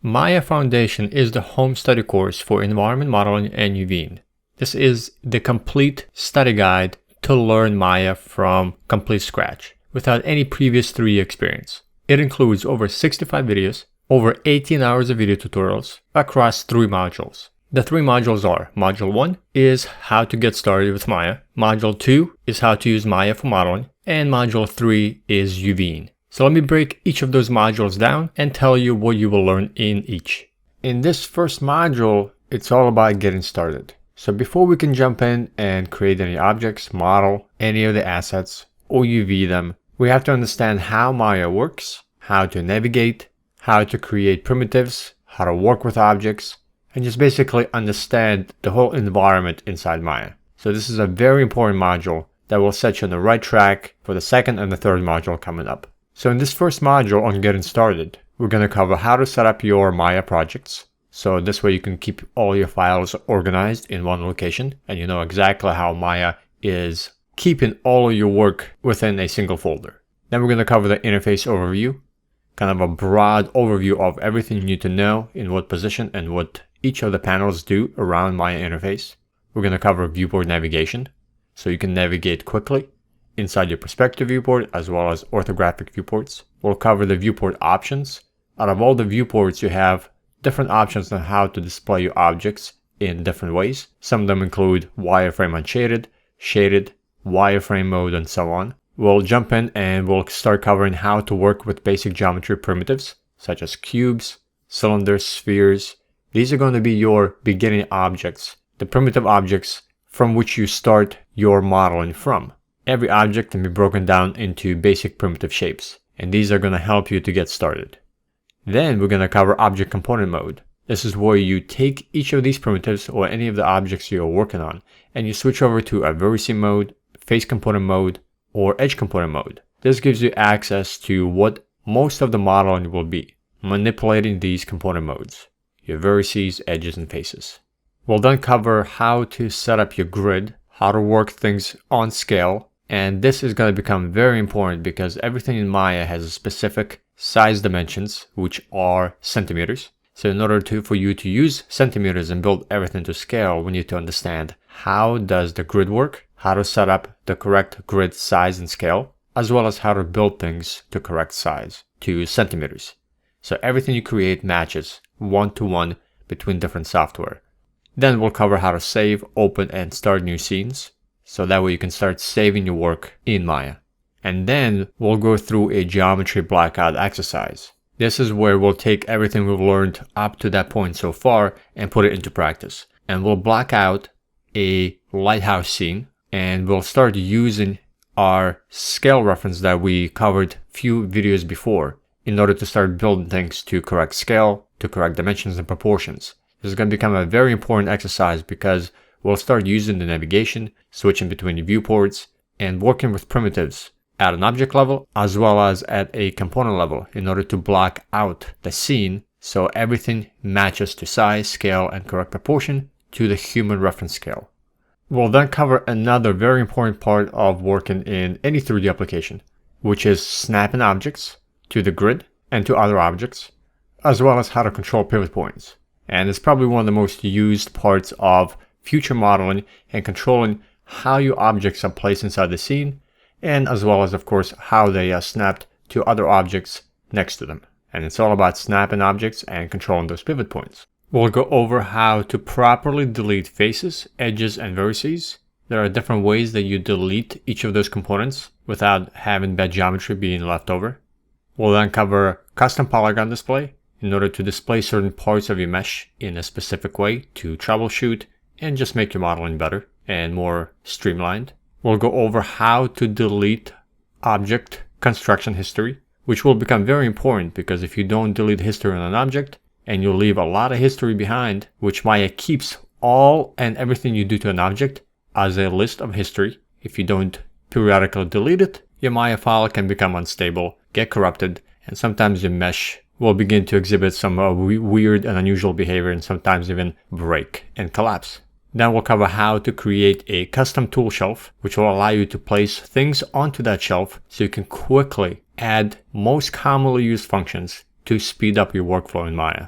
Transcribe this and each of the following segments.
Maya Foundation is the home study course for environment modeling and UVing. This is the complete study guide to learn Maya from complete scratch without any previous 3D experience. It includes over 65 videos, over 18 hours of video tutorials across 3 modules. The 3 modules are: Module 1 is how to get started with Maya, Module 2 is how to use Maya for modeling, and Module 3 is UVing. So let me break each of those modules down and tell you what you will learn in each. In this first module, it's all about getting started. So before we can jump in and create any objects, model any of the assets, or UV them, we have to understand how Maya works, how to navigate, how to create primitives, how to work with objects, and just basically understand the whole environment inside Maya. So this is a very important module that will set you on the right track for the second and the third module coming up. So in this first module on getting started, we're going to cover how to set up your Maya projects. So this way you can keep all your files organized in one location and you know exactly how Maya is keeping all of your work within a single folder. Then we're going to cover the interface overview, kind of a broad overview of everything you need to know in what position and what each of the panels do around Maya interface. We're going to cover viewport navigation, so you can navigate quickly inside your perspective viewport as well as orthographic viewports. We'll cover the viewport options. Out of all the viewports, you have different options on how to display your objects in different ways. Some of them include wireframe unshaded, shaded, wireframe mode, and so on. We'll jump in and we'll start covering how to work with basic geometry primitives such as cubes, cylinders, spheres. These are going to be your beginning objects, the primitive objects from which you start your modeling from. Every object can be broken down into basic primitive shapes, and these are going to help you to get started. Then we're going to cover object component mode. This is where you take each of these primitives or any of the objects you're working on, and you switch over to a vertice mode, face component mode, or edge component mode. This gives you access to what most of the modeling will be, manipulating these component modes, your vertices, edges, and faces. We'll then cover how to set up your grid, how to work things on scale, and this is going to become very important because everything in Maya has a specific size dimensions, which are centimeters. So in order for you to use centimeters and build everything to scale, we need to understand how does the grid work, how to set up the correct grid size and scale, as well as how to build things to correct size to centimeters. So everything you create matches one-to-one between different software. Then we'll cover how to save, open, and start new scenes. So that way you can start saving your work in Maya. And then we'll go through a geometry blackout exercise. This is where we'll take everything we've learned up to that point so far and put it into practice. And we'll black out a lighthouse scene and we'll start using our scale reference that we covered few videos before in order to start building things to correct scale, to correct dimensions and proportions. This is going to become a very important exercise because we'll start using the navigation, switching between the viewports, and working with primitives at an object level as well as at a component level in order to block out the scene so everything matches to size, scale, and correct proportion to the human reference scale. We'll then cover another very important part of working in any 3D application, which is snapping objects to the grid and to other objects, as well as how to control pivot points. And it's probably one of the most used parts of future modeling and controlling how your objects are placed inside the scene, and as well as, of course, how they are snapped to other objects next to them. And it's all about snapping objects and controlling those pivot points. We'll go over how to properly delete faces, edges, and vertices. There are different ways that you delete each of those components without having bad geometry being left over. We'll then cover custom polygon display in order to display certain parts of your mesh in a specific way to troubleshoot and just make your modeling better and more streamlined. We'll go over how to delete object construction history, which will become very important because if you don't delete history on an object and you leave a lot of history behind, which Maya keeps all and everything you do to an object as a list of history. If you don't periodically delete it, your Maya file can become unstable, get corrupted, and sometimes your mesh will begin to exhibit some weird and unusual behavior and sometimes even break and collapse. Then we'll cover how to create a custom tool shelf, which will allow you to place things onto that shelf so you can quickly add most commonly used functions to speed up your workflow in Maya.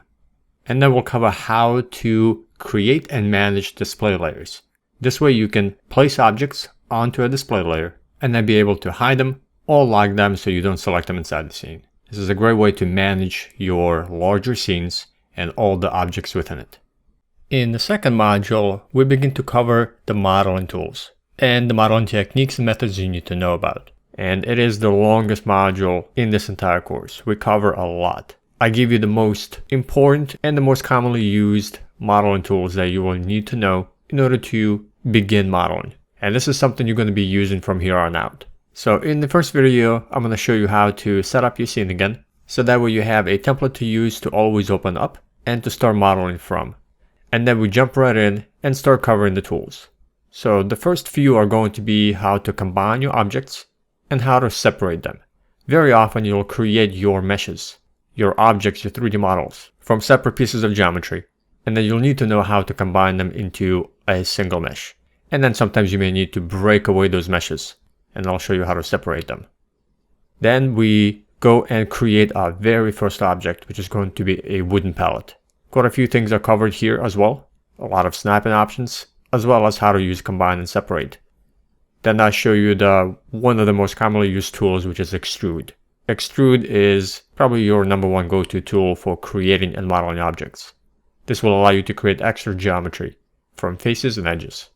And then we'll cover how to create and manage display layers. This way you can place objects onto a display layer and then be able to hide them or lock them so you don't select them inside the scene. This is a great way to manage your larger scenes and all the objects within it. In the second module, we begin to cover the modeling tools and the modeling techniques and methods you need to know about. And it is the longest module in this entire course. We cover a lot. I give you the most important and the most commonly used modeling tools that you will need to know in order to begin modeling. And this is something you're going to be using from here on out. So in the first video, I'm going to show you how to set up your scene again. So that way you have a template to use to always open up and to start modeling from. And then we jump right in and start covering the tools. So the first few are going to be how to combine your objects and how to separate them. Very often you'll create your meshes, your objects, your 3D models from separate pieces of geometry. And then you'll need to know how to combine them into a single mesh. And then sometimes you may need to break away those meshes, and I'll show you how to separate them. Then we go and create our very first object, which is going to be a wooden pallet. Quite a few things are covered here as well. A lot of snapping options, as well as how to use combine and separate. Then I show you one of the most commonly used tools, which is extrude. Extrude is probably your #1 go-to tool for creating and modeling objects. This will allow you to create extra geometry from faces and edges.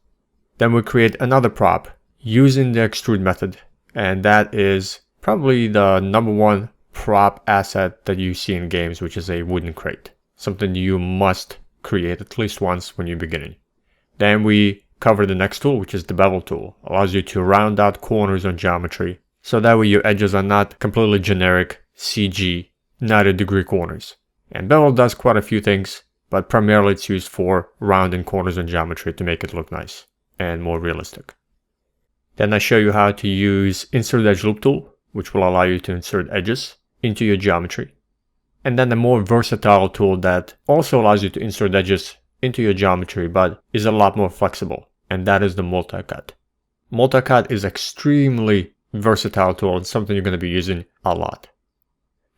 Then we create another prop using the extrude method, and that is probably the #1 prop asset that you see in games, which is a wooden crate. Something you must create at least once when you're beginning. Then we cover the next tool, which is the bevel tool. Allows you to round out corners on geometry, so that way your edges are not completely generic CG 90-degree corners. And bevel does quite a few things, but primarily it's used for rounding corners on geometry to make it look nice and more realistic. Then I show you how to use Insert Edge Loop tool, which will allow you to insert edges into your geometry. And then the more versatile tool that also allows you to insert edges into your geometry, but is a lot more flexible, and that is the multi-cut. Multi-cut is extremely versatile tool and something you're going to be using a lot.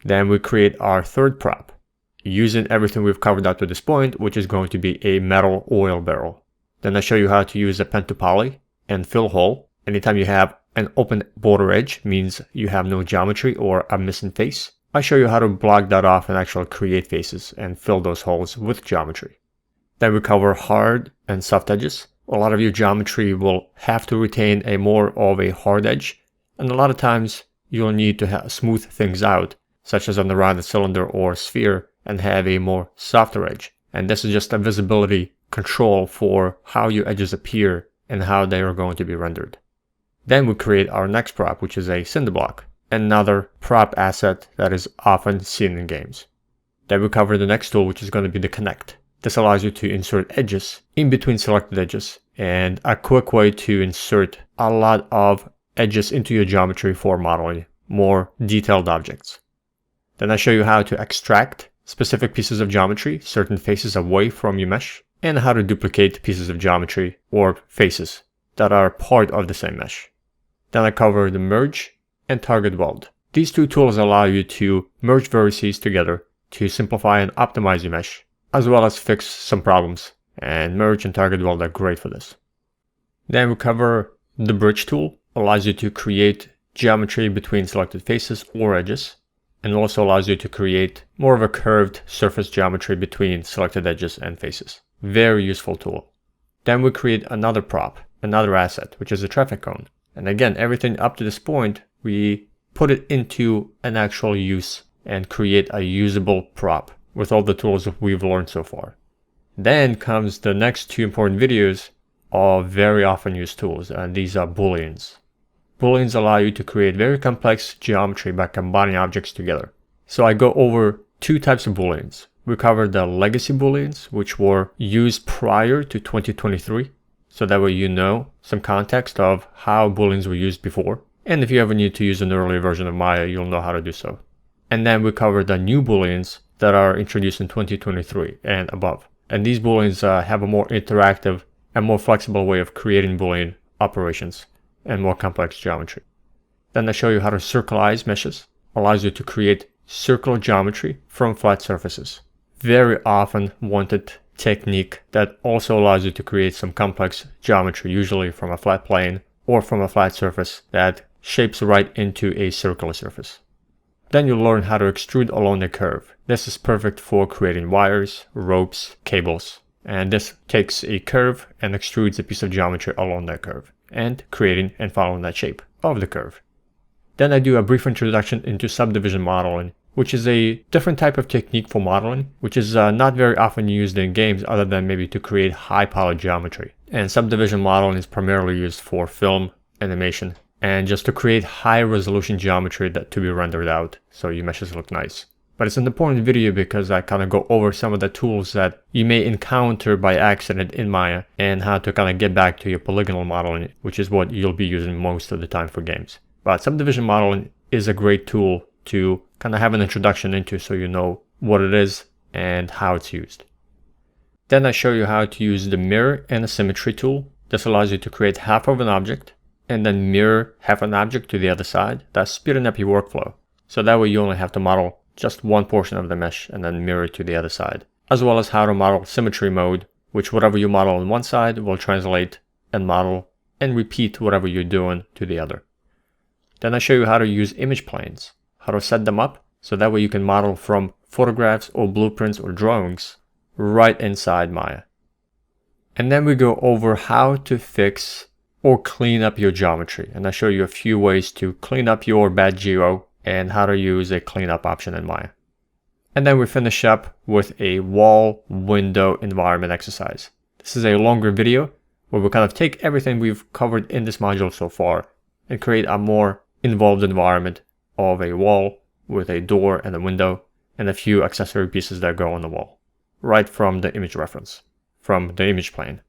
Then we create our third prop, using everything we've covered up to this point, which is going to be a metal oil barrel. Then I show you how to use a pen to poly and fill hole. Anytime you have an open border edge, means you have no geometry or a missing face. I show you how to block that off and actually create faces and fill those holes with geometry. Then we cover hard and soft edges. A lot of your geometry will have to retain more of a hard edge, and a lot of times you'll need to smooth things out, such as on the rounded cylinder or sphere, and have a more softer edge. And this is just a visibility control for how your edges appear and how they are going to be rendered. Then we create our next prop, which is a cinder block, another prop asset that is often seen in games. Then we cover the next tool, which is going to be the connect. This allows you to insert edges in between selected edges, and a quick way to insert a lot of edges into your geometry for modeling more detailed objects. Then I show you how to extract specific pieces of geometry, certain faces away from your mesh, and how to duplicate pieces of geometry or faces that are part of the same mesh. Then I cover the merge and target weld. These two tools allow you to merge vertices together to simplify and optimize your mesh, as well as fix some problems, and merge and target weld are great for this. Then we cover the bridge tool, allows you to create geometry between selected faces or edges, and also allows you to create more of a curved surface geometry between selected edges and faces. Very useful tool. Then we create another prop, another asset, which is a traffic cone. And again, everything up to this point, we put it into an actual use and create a usable prop with all the tools that we've learned so far. Then comes the next two important videos of very often used tools, and these are booleans. Booleans allow you to create very complex geometry by combining objects together. So I go over two types of booleans. We covered the legacy booleans, which were used prior to 2023. So that way you know some context of how booleans were used before. And if you ever need to use an earlier version of Maya, you'll know how to do so. And then we covered the new booleans that are introduced in 2023 and above. And these booleans have a more interactive and more flexible way of creating boolean operations and more complex geometry. Then I show you how to circleize meshes. Allows you to create circular geometry from flat surfaces. very often wanted technique that also allows you to create some complex geometry, usually from a flat plane or from a flat surface that shapes right into a circular surface. Then you'll learn how to extrude along the curve. This is perfect for creating wires, ropes, cables. And this takes a curve and extrudes a piece of geometry along that curve and creating and following that shape of the curve. Then I do a brief introduction into subdivision modeling, which is a different type of technique for modeling, which is not very often used in games other than maybe to create high poly geometry. And subdivision modeling is primarily used for film, animation, and just to create high resolution geometry that to be rendered out so your meshes look nice. But it's an important video because I kind of go over some of the tools that you may encounter by accident in Maya and how to kind of get back to your polygonal modeling, which is what you'll be using most of the time for games. But subdivision modeling is a great tool to kind of have an introduction into so you know what it is and how it's used. Then I show you how to use the mirror and a symmetry tool. This allows you to create half of an object and then mirror half an object to the other side, thus speeding up your workflow. So that way you only have to model just one portion of the mesh and then mirror to the other side. As well as how to model symmetry mode, which whatever you model on one side will translate and model and repeat whatever you're doing to the other. Then I show you how to use image planes, how to set them up so that way you can model from photographs or blueprints or drawings right inside Maya. And then we go over how to fix or clean up your geometry. And I show you a few ways to clean up your bad geo and how to use a cleanup option in Maya. And then we finish up with a wall window environment exercise. This is a longer video where we kind of take everything we've covered in this module so far and create a more involved environment of a wall with a door and a window and a few accessory pieces that go on the wall, right from the image reference, from the image plane.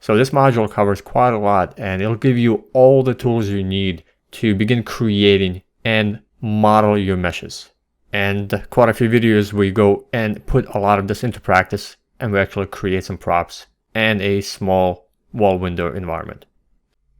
So this module covers quite a lot and it'll give you all the tools you need to begin creating and model your meshes. And quite a few videos we go and put a lot of this into practice and we actually create some props and a small wall window environment.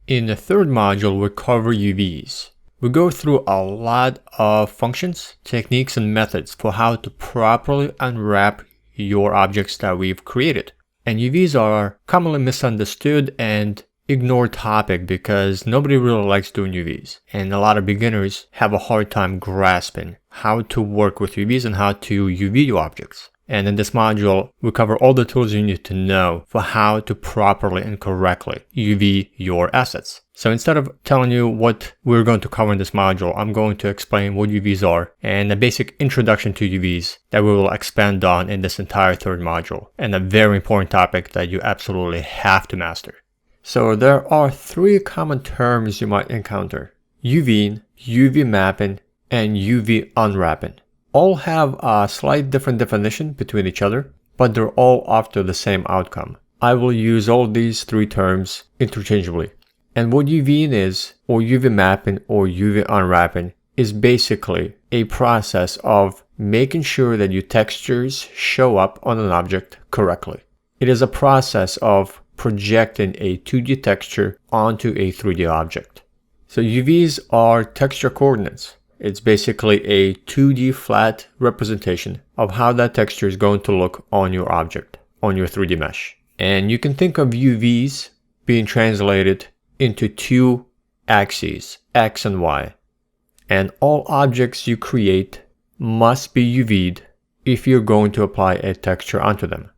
In the third module we cover UVs. We go through a lot of functions, techniques, and methods for how to properly unwrap your objects that we've created. And UVs are commonly misunderstood and ignored topic because nobody really likes doing UVs. And a lot of beginners have a hard time grasping how to work with UVs and how to UV your objects. And in this module, we cover all the tools you need to know for how to properly and correctly UV your assets. So instead of telling you what we're going to cover in this module, I'm going to explain what UVs are and a basic introduction to UVs that we will expand on in this entire third module, and a very important topic that you absolutely have to master. So there are three common terms you might encounter: UVing, UV mapping, and UV unwrapping. All have a slight different definition between each other, but they're all after the same outcome. I will use all these three terms interchangeably. And what UVing is, or UV mapping, or UV unwrapping, is basically a process of making sure that your textures show up on an object correctly. It is a process of projecting a 2D texture onto a 3D object. So UVs are texture coordinates. It's basically a 2D flat representation of how that texture is going to look on your object, on your 3D mesh. And you can think of UVs being translated into two axes, X and Y. And all objects you create must be UV'd if you're going to apply a texture onto them.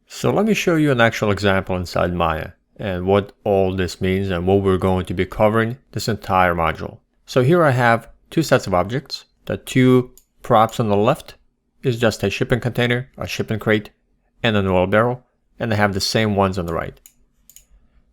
So let me show you an actual example inside Maya and what all this means and what we're going to be covering this entire module. So here I have two sets of objects. The two props on the left is just a shipping container, a shipping crate, and an oil barrel, and I have the same ones on the right.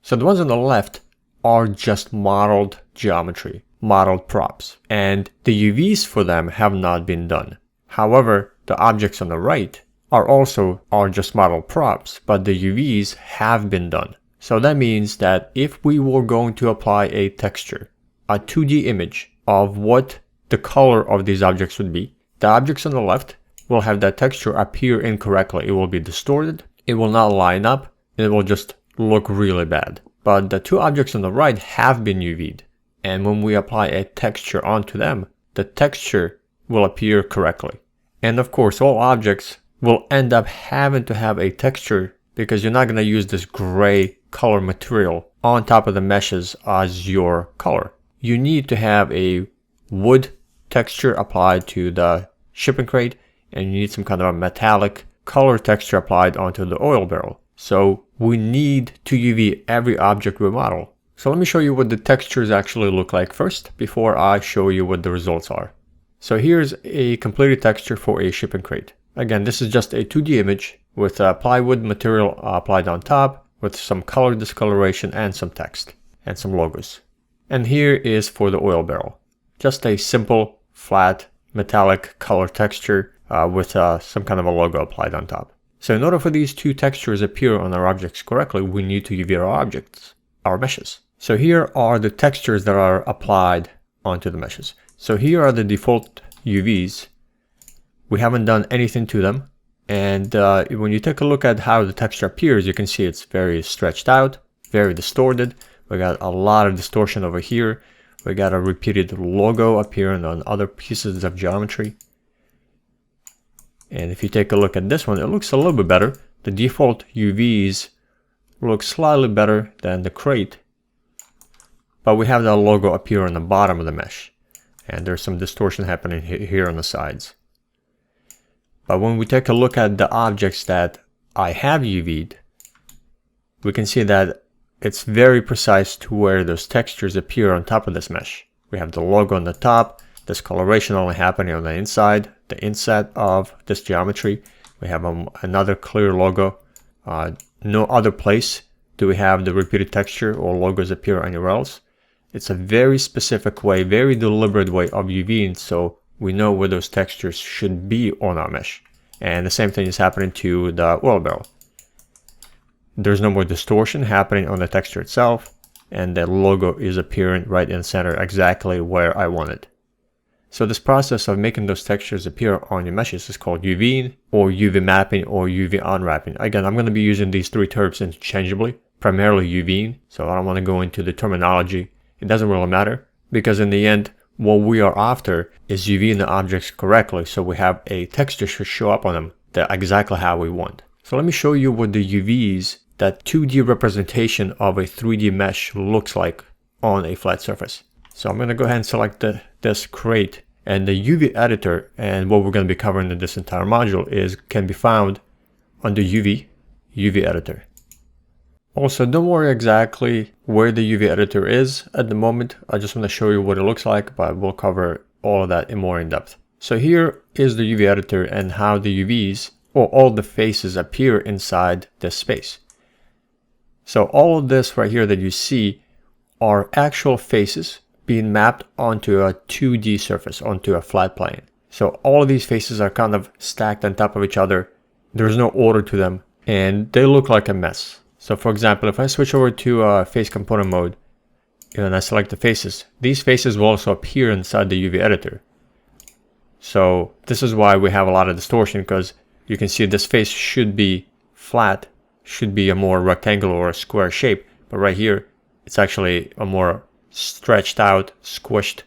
So the ones on the left are just modeled geometry, modeled props, and the UVs for them have not been done. However, the objects on the right are just modeled props, but the UVs have been done. So that means that if we were going to apply a texture, a 2D image of what the color of these objects would be, the objects on the left will have that texture appear incorrectly. It will be distorted, it will not line up, and it will just look really bad. But the two objects on the right have been UV'd, and when we apply a texture onto them, the texture will appear correctly. And of course, all objects will end up having to have a texture because you're not going to use this gray color material on top of the meshes as your color. You need to have a wood texture applied to the shipping crate, and you need some kind of a metallic color texture applied onto the oil barrel. So we need to UV every object we model. So let me show you what the textures actually look like first before I show you what the results are. So here's a completed texture for a shipping crate. Again, this is just a 2D image with plywood material applied on top with some color discoloration and some text and some logos. And here is for the oil barrel. Just a simple, flat, metallic color texture with some kind of a logo applied on top. So in order for these two textures appear on our objects correctly, we need to UV our objects, our meshes. So here are the textures that are applied onto the meshes. So here are the default UVs. We haven't done anything to them. And when you take a look at how the texture appears, you can see it's very stretched out, very distorted. We got a lot of distortion over here. We got a repeated logo appearing on other pieces of geometry. And if you take a look at this one, it looks a little bit better. The default UVs look slightly better than the crate, but we have that logo appear on the bottom of the mesh. And there's some distortion happening here on the sides. But when we take a look at the objects that I have UV'd, we can see that it's very precise to where those textures appear on top of this mesh. We have the logo on the top, this coloration only happening on the inside, the inset of this geometry. We have another clear logo. No other place do we have the repeated texture or logos appear anywhere else. It's a very specific way, very deliberate way of UVing, so we know where those textures should be on our mesh. And the same thing is happening to the oil barrel. There's no more distortion happening on the texture itself, and the logo is appearing right in the center exactly where I want it. So this process of making those textures appear on your meshes is called UVing, or UV mapping, or UV unwrapping. Again, I'm going to be using these three terms interchangeably, primarily UVing, so I don't want to go into the terminology. It doesn't really matter, because in the end, what we are after is UVing the objects correctly, so we have a texture should show up on them exactly how we want. So let me show you what the UVs, that 2D representation of a 3D mesh, looks like on a flat surface. So I'm going to go ahead and select this crate, and the UV editor, and what we're going to be covering in this entire module can be found under UV editor. Also, don't worry exactly where the UV editor is at the moment. I just want to show you what it looks like, but we'll cover all of that more in depth. So here is the UV editor and how the UVs, or all the faces, appear inside this space. So all of this right here that you see are actual faces being mapped onto a 2D surface, onto a flat plane. So all of these faces are kind of stacked on top of each other. There's no order to them, and they look like a mess. So for example, if I switch over to face component mode, and I select the faces, these faces will also appear inside the UV editor. So this is why we have a lot of distortion, because you can see this face should be flat, should be a more rectangular or a square shape, but right here, it's actually a more stretched out, squished,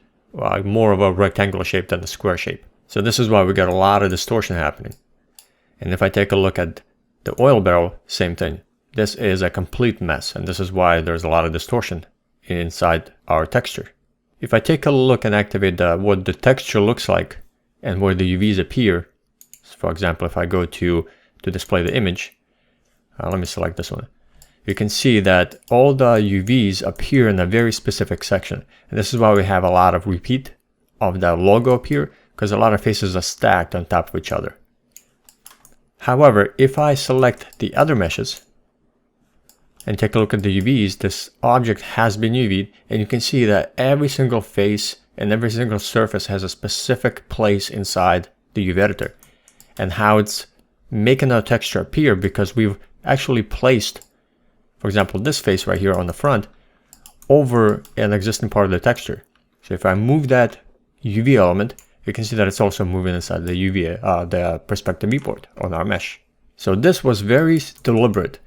more of a rectangular shape than the square shape. So this is why we got a lot of distortion happening. And if I take a look at the oil barrel, same thing. This is a complete mess, and this is why there's a lot of distortion inside our texture. If I take a look and activate what the texture looks like and where the UVs appear, so for example, if I go to display the image, let me select this one. You can see that all the UVs appear in a very specific section. And this is why we have a lot of repeat of the logo appear, because a lot of faces are stacked on top of each other. However, if I select the other meshes and take a look at the UVs, this object has been UV'd, and you can see that every single face and every single surface has a specific place inside the UV editor, and how it's making our texture appear because we've actually placed, for example, this face right here on the front over an existing part of the texture. So if I move that UV element, you can see that it's also moving inside the the perspective viewport on our mesh. So this was very deliberate,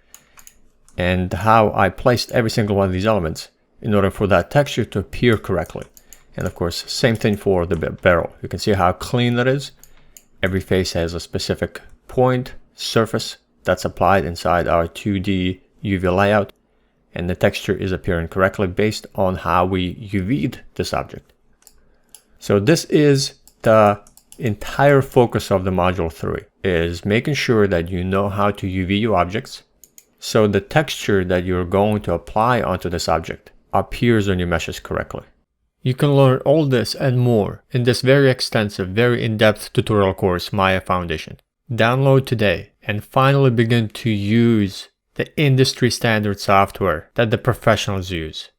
and how I placed every single one of these elements in order for that texture to appear correctly. And of course, same thing for the barrel. You can see how clean that is. Every face has a specific point surface that's applied inside our 2D UV layout, and the texture is appearing correctly based on how we UV'd this object. So this is the entire focus of the module 3, is making sure that you know how to UV your objects, so the texture that you're going to apply onto this object appears on your meshes correctly. You can learn all this and more in this very extensive, very in-depth tutorial course, Maya Foundation. Download today and finally begin to use the industry standard software that the professionals use.